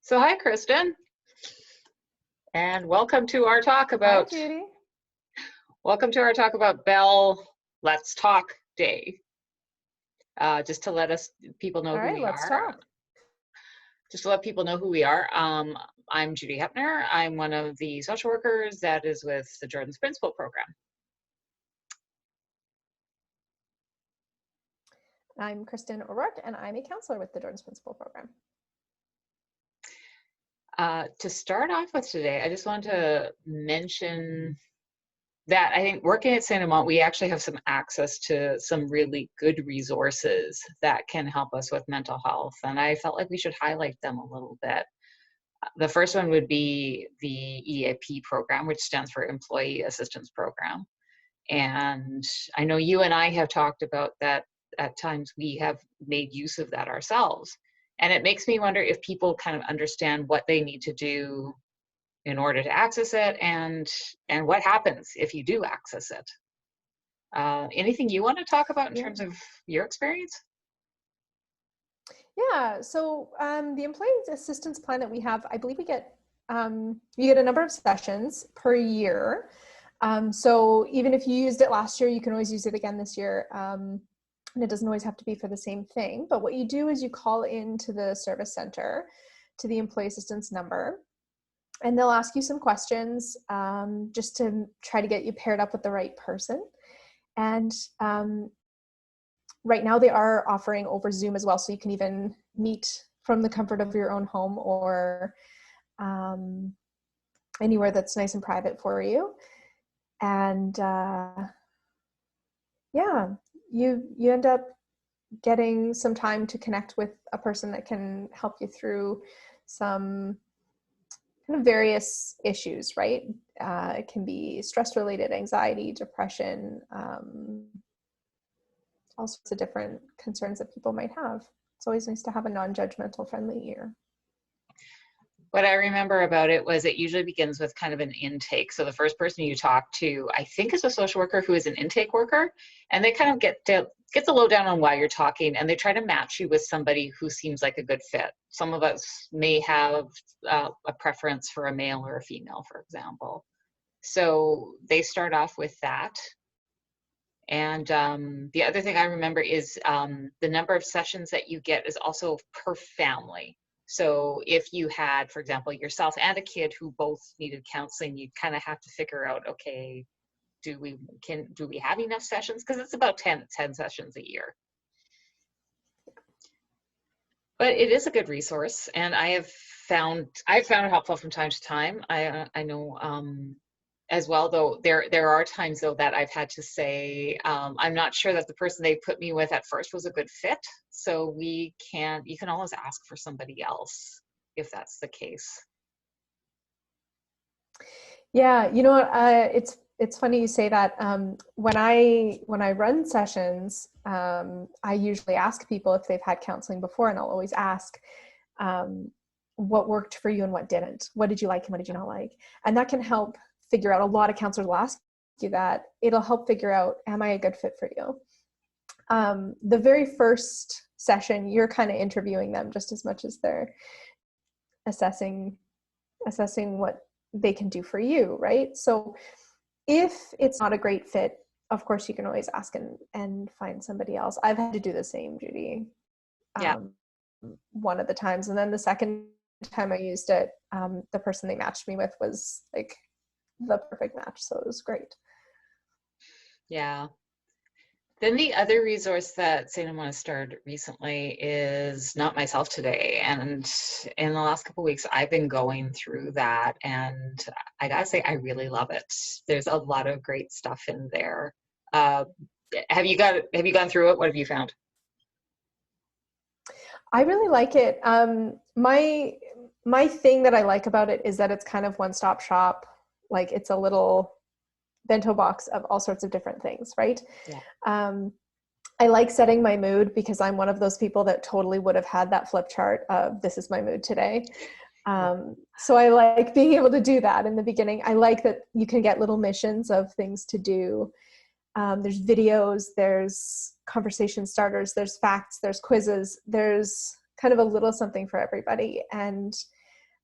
So hi, Krystan, and welcome to our talk Hi, about Judy. Bell Let's Talk Day. Just to let people know All who right, we let's are. talk. Just to let people know who we are. I'm Judi Hepner. I'm one of the social workers that is with the Jordan's Principal Program. I'm Krystan O'Rourke, and I'm a counselor with the Jordan's Principal Program. To start off with today, I just want to mention that I think working at St. Amant, we actually have some access to some really good resources that can help us with mental health. And I felt like we should highlight them a little bit. The first one would be the Eap Program, which stands for Employee Assistance Program. And I know you and I have talked about that at times we have made use of that ourselves. And it makes me wonder if people kind of understand what they need to do in order to access it and what happens if you do access it. Anything you want to talk about in terms of your experience? Yeah, so the employee assistance plan that we have, I believe we get, you get a number of sessions per year. So even if you used it last year, you can always use it again this year. And it doesn't always have to be for the same thing. But what you do is you call into the service center to the employee assistance number, and they'll ask you some questions just to try to get you paired up with the right person. And right now they are offering over Zoom as well, so you can even meet from the comfort of your own home or anywhere that's nice and private for you. And yeah, you end up getting some time to connect with a person that can help you through some kind of various issues, right? It can be stress-related, anxiety, depression, all sorts of different concerns that people might have. It's always nice to have a non-judgmental, friendly ear. What I remember about it was it usually begins with kind of an intake. So the first person you talk to, I think, is a social worker who is an intake worker, and they kind of get the lowdown on why you're talking, and they try to match you with somebody who seems like a good fit. Some of us may have a preference for a male or a female, for example. So they start off with that. And the other thing I remember is the number of sessions that you get is also per family. So if you had, for example, yourself and a kid who both needed counseling, you kind of have to figure out, okay, do we have enough sessions? Because it's about 10 sessions a year. But it is a good resource, and I've found it helpful from time to time. I know as well, though there are times though that I've had to say I'm not sure that the person they put me with at first was a good fit. So you can always ask for somebody else if that's the case. Yeah, you know what? It's funny you say that. When I run sessions, I usually ask people if they've had counseling before, and I'll always ask what worked for you and what didn't. What did you like and what did you not like? And that can help figure out. A lot of counselors will ask you that. It'll help figure out, am I a good fit for you? The very first session, you're kind of interviewing them just as much as they're assessing what they can do for you, right? So if it's not a great fit, of course you can always ask and find somebody else. I've had to do the same, Judi. Yeah. One of the times, and then the second time I used it, the person they matched me with was like the perfect match, so it was great. Yeah. Then the other resource that St. Amant started recently is Not Myself Today. And in the last couple of weeks, I've been going through that, and I gotta say, I really love it. There's a lot of great stuff in there. Have you gone through it? What have you found? I really like it. My thing that I like about it is that it's kind of one-stop shop. Like, it's a little bento box of all sorts of different things, right? Yeah. I like setting my mood because I'm one of those people that totally would have had that flip chart of this is my mood today. So I like being able to do that in the beginning. I like that you can get little missions of things to do. There's videos, there's conversation starters, there's facts, there's quizzes, there's kind of a little something for everybody. And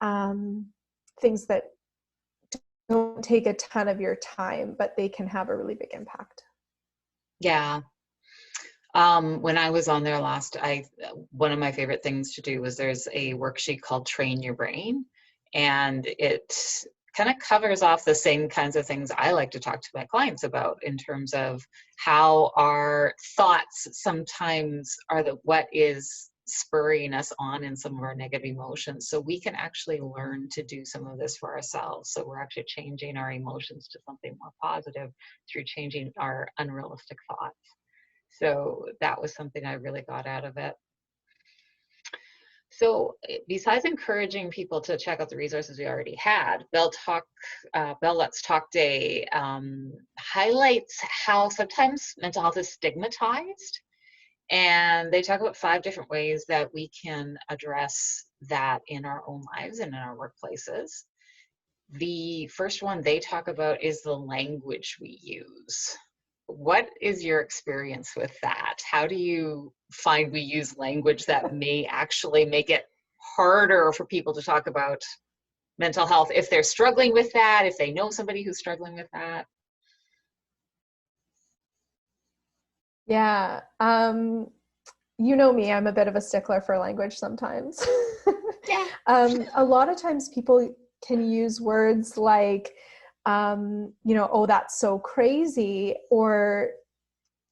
things that don't take a ton of your time, but they can have a really big impact. Yeah. When I was on there last, one of my favorite things to do was there's a worksheet called Train Your Brain, and it kind of covers off the same kinds of things I like to talk to my clients about in terms of how our thoughts sometimes are what is spurring us on in some of our negative emotions. So we can actually learn to do some of this for ourselves. So we're actually changing our emotions to something more positive through changing our unrealistic thoughts. So that was something I really got out of it. So besides encouraging people to check out the resources we already had, Bell Let's Talk Day highlights how sometimes mental health is stigmatized. And they talk about 5 different ways that we can address that in our own lives and in our workplaces. The first one they talk about is the language we use. What is your experience with that? How do you find we use language that may actually make it harder for people to talk about mental health if they're struggling with that, if they know somebody who's struggling with that? Yeah. You know me, I'm a bit of a stickler for language sometimes. Yeah. A lot of times people can use words like, oh, that's so crazy, or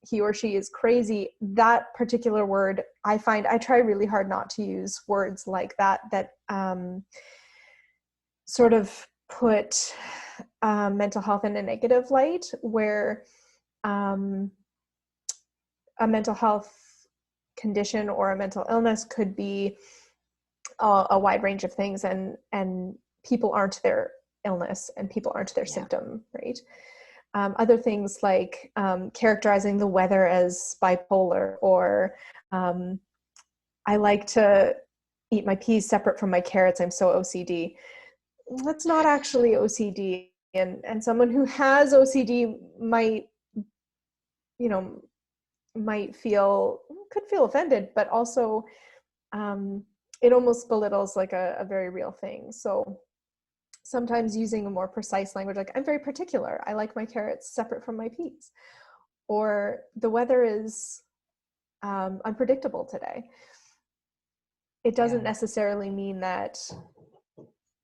he or she is crazy. That particular word, I try really hard not to use words like that sort of put mental health in a negative light, where a mental health condition or a mental illness could be a wide range of things, and people aren't their illness and people aren't their symptom, right? Other things like characterizing the weather as bipolar, or I like to eat my peas separate from my carrots, I'm so OCD. That's not actually OCD, and someone who has OCD might could feel offended, but also it almost belittles like a very real thing. So sometimes using a more precise language, like, I'm very particular, I like my carrots separate from my peas, or the weather is unpredictable today. It doesn't necessarily mean that,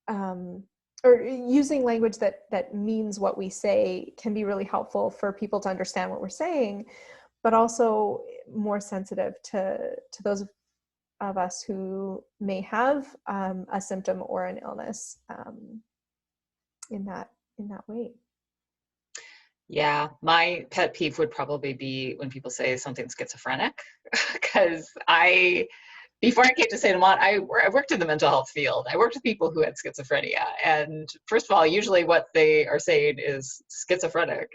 or using language that means what we say can be really helpful for people to understand what we're saying, but also more sensitive to those of us who may have a symptom or an illness in that way. Yeah, my pet peeve would probably be when people say something's schizophrenic, because before I came to St. Amant, I worked in the mental health field. I worked with people who had schizophrenia, and first of all, usually what they are saying is schizophrenic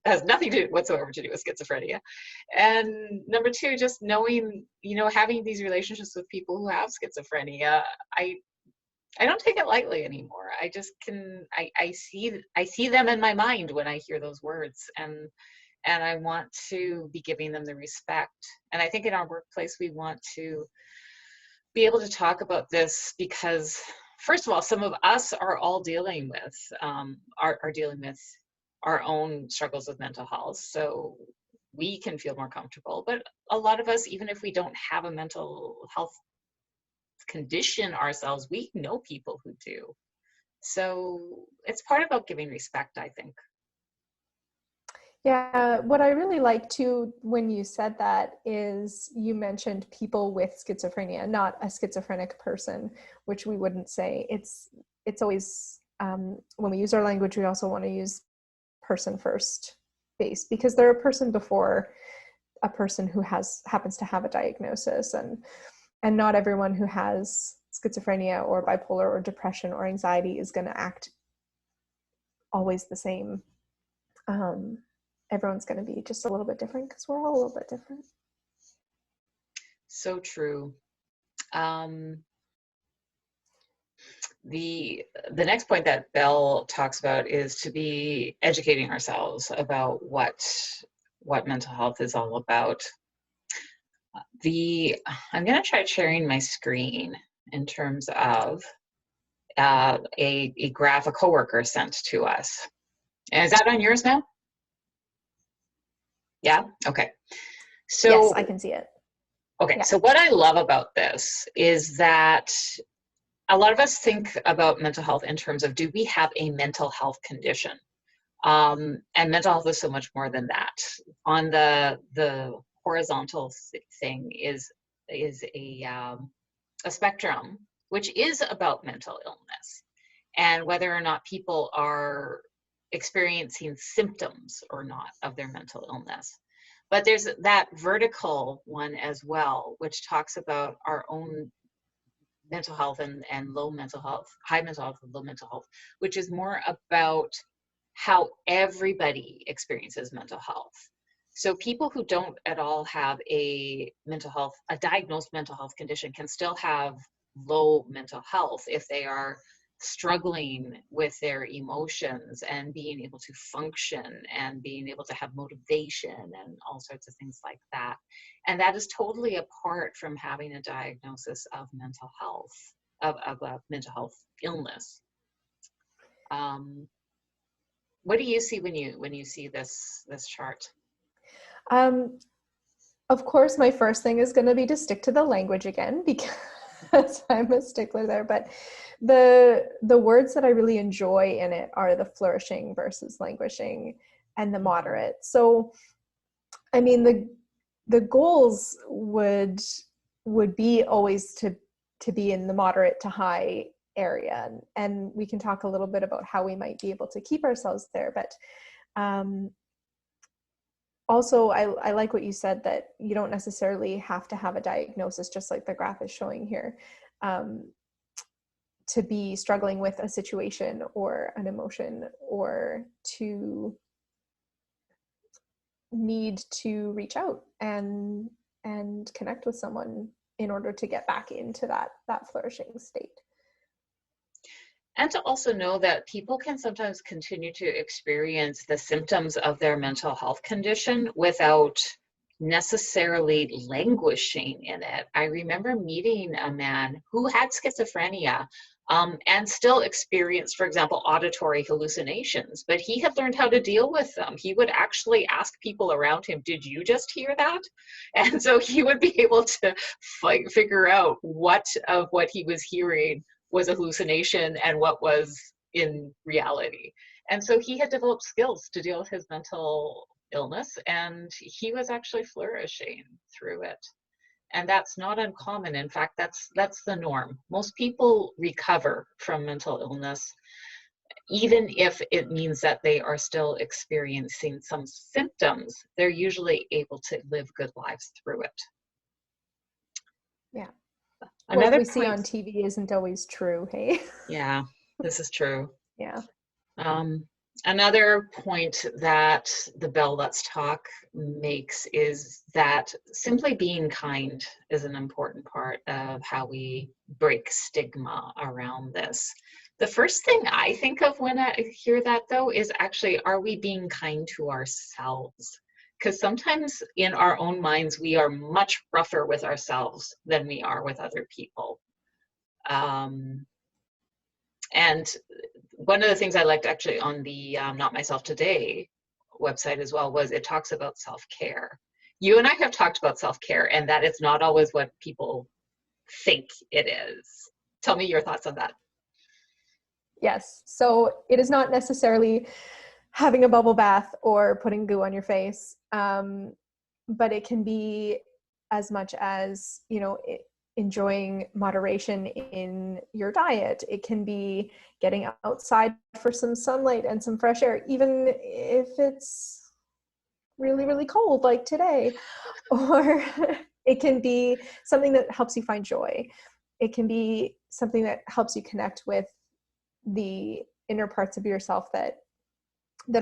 has nothing whatsoever to do with schizophrenia. And number 2, just knowing, having these relationships with people who have schizophrenia, I don't take it lightly anymore. I just I see them in my mind when I hear those words, and I want to be giving them the respect. And I think in our workplace we want to be able to talk about this because, first of all, some of us are all dealing with are dealing with our own struggles with mental health, so we can feel more comfortable. But a lot of us, even if we don't have a mental health condition ourselves, we know people who do. So it's part about giving respect, I think. Yeah, what I really like too when you said that is you mentioned people with schizophrenia, not a schizophrenic person, which we wouldn't say. It's always when we use our language, we also want to use person first base, because they're a person before a person who happens to have a diagnosis, and not everyone who has schizophrenia or bipolar or depression or anxiety is going to act always the same. Everyone's going to be just a little bit different because we're all a little bit different. So true. The next point that Bell talks about is to be educating ourselves about what mental health is all about. I'm going to try sharing my screen in terms of a graph a coworker sent to us. And is that on yours now? Yeah? Okay. So, yes, I can see it. okay, Yeah. so what I love about this is that a lot of us think about mental health in terms of, do we have a mental health condition? And mental health is so much more than that. On the horizontal thing is a spectrum, which is about mental illness and whether or not people are experiencing symptoms or not of their mental illness. But there's that vertical one as well, which talks about our own mental health and low mental health, high mental health and low mental health, which is more about how everybody experiences mental health. So people who don't at all have a diagnosed mental health condition can still have low mental health if they are struggling with their emotions and being able to function and being able to have motivation and all sorts of things like that. And that is totally apart from having a diagnosis of mental health, of a mental health illness. What do you see when you see this chart? Of course, my first thing is going to be to stick to the language again, because I'm a stickler there. But the words that I really enjoy in it are the flourishing versus languishing and the moderate. So, I mean, the goals would be always to be in the moderate to high area, and we can talk a little bit about how we might be able to keep ourselves there. But also, I like what you said, that you don't necessarily have to have a diagnosis, just like the graph is showing here, to be struggling with a situation or an emotion, or to need to reach out and connect with someone in order to get back into that flourishing state. And to also know that people can sometimes continue to experience the symptoms of their mental health condition without necessarily languishing in it. I remember meeting a man who had schizophrenia and still experienced, for example, auditory hallucinations, but he had learned how to deal with them. He would actually ask people around him, "Did you just hear that?" And so he would be able to figure out what of what he was hearing was a hallucination and what was in reality. And so he had developed skills to deal with his mental illness, and he was actually flourishing through it. And that's not uncommon. In fact, that's the norm. Most people recover from mental illness, even if it means that they are still experiencing some symptoms. They're usually able to live good lives through it. Yeah. Another what we see point, on TV isn't always true, hey? yeah, this is true. Yeah. Another point that the Bell Let's Talk makes is that simply being kind is an important part of how we break stigma around this. The first thing I think of when I hear that, though, is actually, are we being kind to ourselves? Because sometimes in our own minds, we are much rougher with ourselves than we are with other people. And one of the things I liked actually on the Not Myself Today website as well was it talks about self-care. You and I have talked about self-care and that it's not always what people think it is. Tell me your thoughts on that. Yes. So it is not necessarily having a bubble bath or putting goo on your face, but it can be as much as, enjoying moderation in your diet. It can be getting outside for some sunlight and some fresh air, even if it's really, really cold like today. Or it can be something that helps you find joy. It can be something that helps you connect with the inner parts of yourself that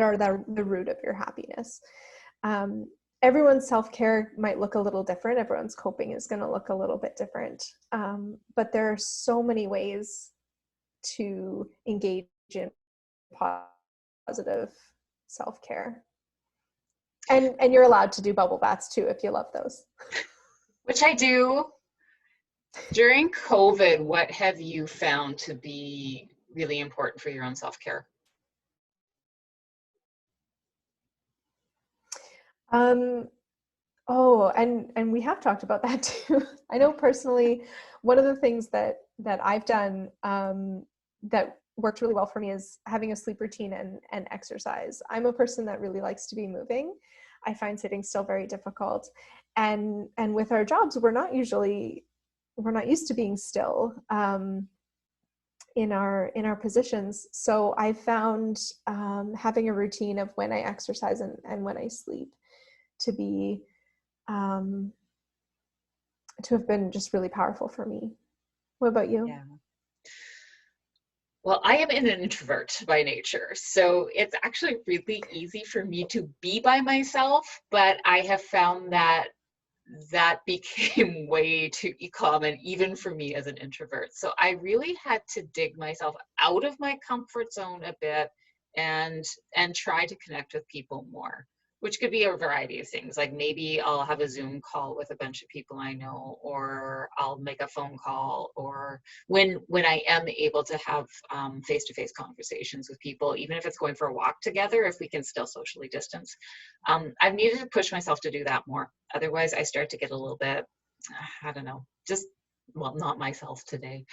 are the root of your happiness. Everyone's self-care might look a little different. Everyone's coping is going to look a little bit different. But there are so many ways to engage in positive self-care. And you're allowed to do bubble baths too if you love those. Which I do. During COVID, what have you found to be really important for your own self-care? Oh, and we have talked about that too. I know personally, one of the things that I've done that worked really well for me is having a sleep routine and exercise. I'm a person that really likes to be moving. I find sitting still very difficult, and with our jobs, we're not used to being still in our positions. So I found having a routine of when I exercise and when I sleep to be um, to have been just really powerful for me. What about you? Yeah. Well, I am an introvert by nature, so it's actually really easy for me to be by myself, but I have found that that became way too common, even for me as an introvert. So I really had to dig myself out of my comfort zone a bit and try to connect with people more, which could be a variety of things. Like maybe I'll have a Zoom call with a bunch of people I know, or I'll make a phone call, or when I am able to have face-to-face conversations with people, even if it's going for a walk together, if we can still socially distance. I've needed to push myself to do that more. Otherwise, I start to get a little bit, I don't know, just, well, not myself today.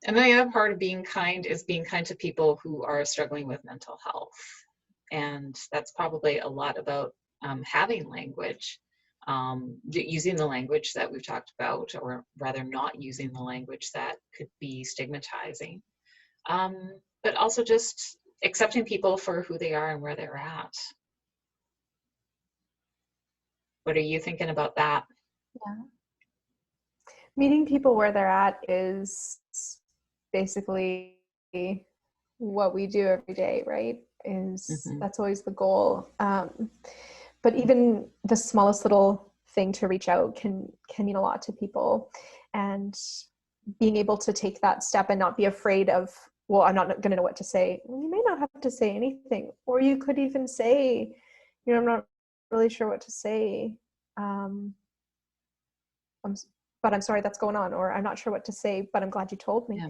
And then the other part of being kind is being kind to people who are struggling with mental health. And that's probably a lot about having language, using the language that we've talked about, or rather not using the language that could be stigmatizing. But also just accepting people for who they are and where they're at. What are you thinking about that? Yeah. Meeting people where they're at is basically what we do every day, right? Is Mm-hmm. that's always the goal. But even the smallest little thing to reach out can mean a lot to people, and being able to take that step and not be afraid of, well, I'm not going to know what to say. Well, you may not have to say anything, or you could even say, I'm not really sure what to say. Um, I'm, but I'm sorry that's going on, or I'm not sure what to say, but I'm glad you told me. Yeah.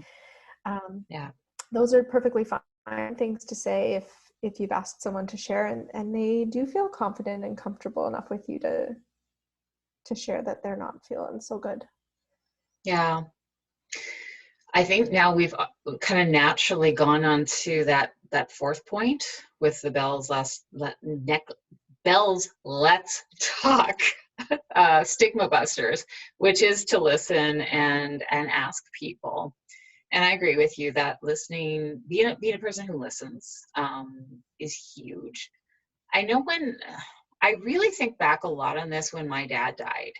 Um, Yeah. those are perfectly fine things to say if you've asked someone to share, and they do feel confident and comfortable enough with you to share that they're not feeling so good. Yeah. I think now we've kind of naturally gone on to that fourth point with the bells let's talk stigma busters, which is to listen and ask people. And I agree with you that listening, being a person who listens, is huge. I know when I really think back a lot on this when my dad died,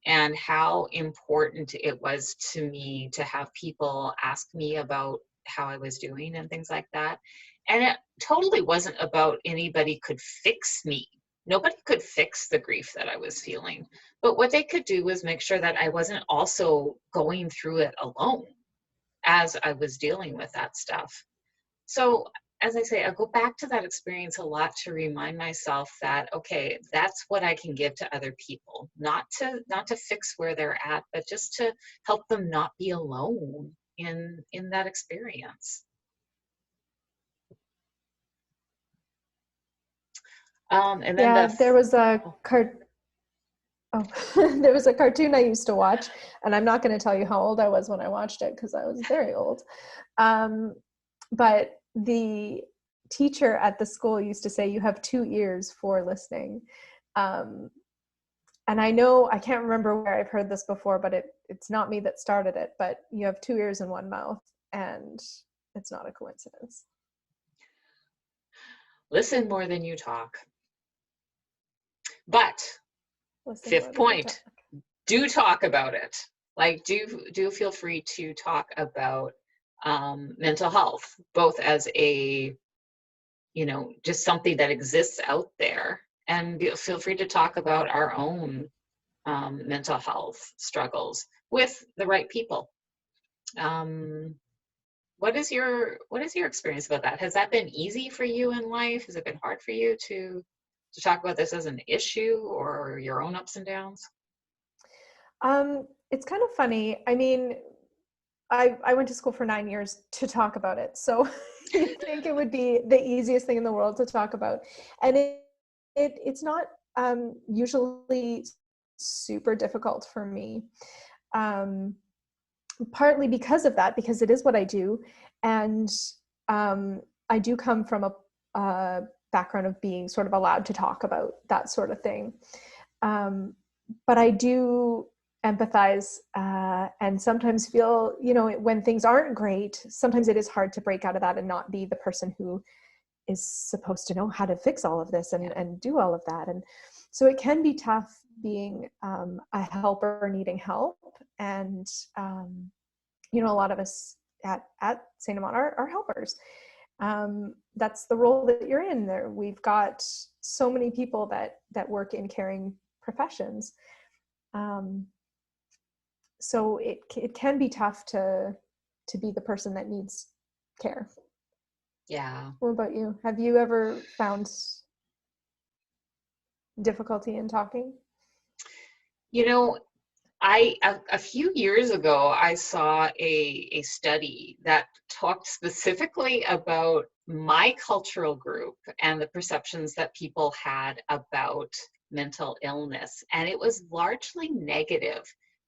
and how important it was to me to have people ask me about how I was doing and things like that. And it totally wasn't about anybody could fix me. Nobody could fix the grief that I was feeling. But what they could do was make sure that I wasn't also going through it alone as I was dealing with that stuff. So, as I say, I go back to that experience a lot to remind myself that, okay, that's what I can give to other people, not to fix where they're at, but just to help them not be alone in that experience. And then Yeah, there was a oh, oh, there was a cartoon I used to watch, and I'm not going to tell you how old I was when I watched it because I was very old. But the teacher at the school used to say, "You have 2 ears for listening." Um, and I know, I can't remember where I've heard this before, but it's not me that started it, but you have 2 ears and one mouth, and it's not a coincidence. listen more than you talk. But Listen more fifth than you talk. point, do talk about it. Like, do feel free to talk about mental health, both as a, just something that exists out there, and feel free to talk about our own mental health struggles with the right people. Um, what is your experience about that? Has that been easy for you in life? Has it been hard for you to talk about this as an issue, or your own ups and downs? It's kind of funny. I mean, I went to school for 9 years to talk about it. So you think it would be the easiest thing in the world to talk about. And it's not usually super difficult for me. Um, Partly because of that, because it is what I do. And I do come from a background of being sort of allowed to talk about that sort of thing. But I do empathize and sometimes feel, you know, when things aren't great, sometimes it is hard to break out of that and not be the person who is supposed to know how to fix all of this and do all of that. And so it can be tough being a helper needing help. And, you know, a lot of us at St. Amant are helpers. That's the role that you're in there. We've got so many people that work in caring professions. So it can be tough to be the person that needs care. Yeah. What about you? Have you ever found difficulty in talking? You know, a few years ago, I saw a study that talked specifically about my cultural group and the perceptions that people had about mental illness, and it was largely negative.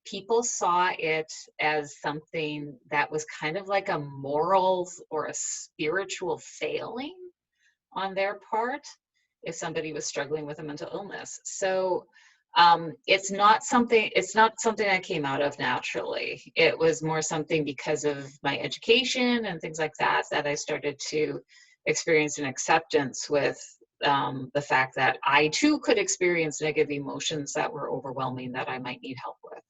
People saw it as something that was kind of like a moral or a spiritual failing on their part if somebody was struggling with a mental illness. So it's not something I came out of naturally. It was more something because of my education and things like that I started to experience an acceptance with the fact that I too could experience negative emotions that were overwhelming that I might need help with.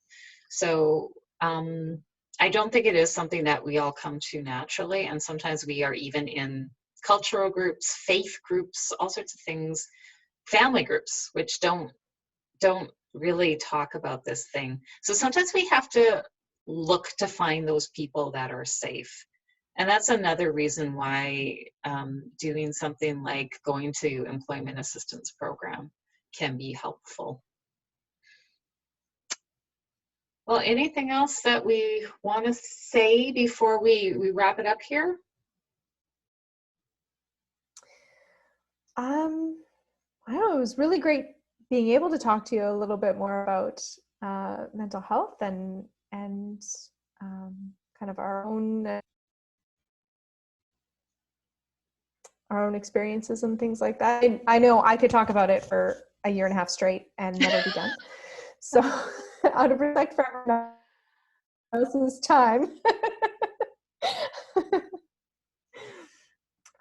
So I don't think it is something that we all come to naturally, and sometimes we are even in cultural groups, faith groups, all sorts of things, family groups, which don't really talk about this thing. So sometimes we have to look to find those people that are safe. And that's another reason why doing something like going to employment assistance program can be helpful. Well, anything else that we want to say before we wrap it up here? I don't know, it was really great being able to talk to you a little bit more about mental health and kind of our own experiences and things like that. I know I could talk about it for a year and a half straight and never be done. So out of respect for everyone else's time,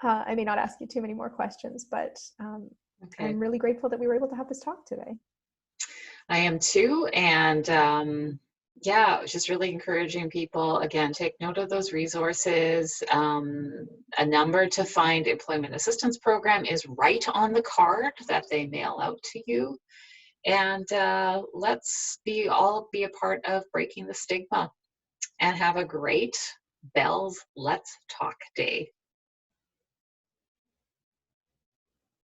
I may not ask you too many more questions, but Okay. I'm really grateful that we were able to have this talk today. I am too. And yeah, it was just really encouraging people, again, take note of those resources. A number to find employment assistance program is right on the card that they mail out to you. And let's all be a part of breaking the stigma, and have a great Bell's Let's Talk Day.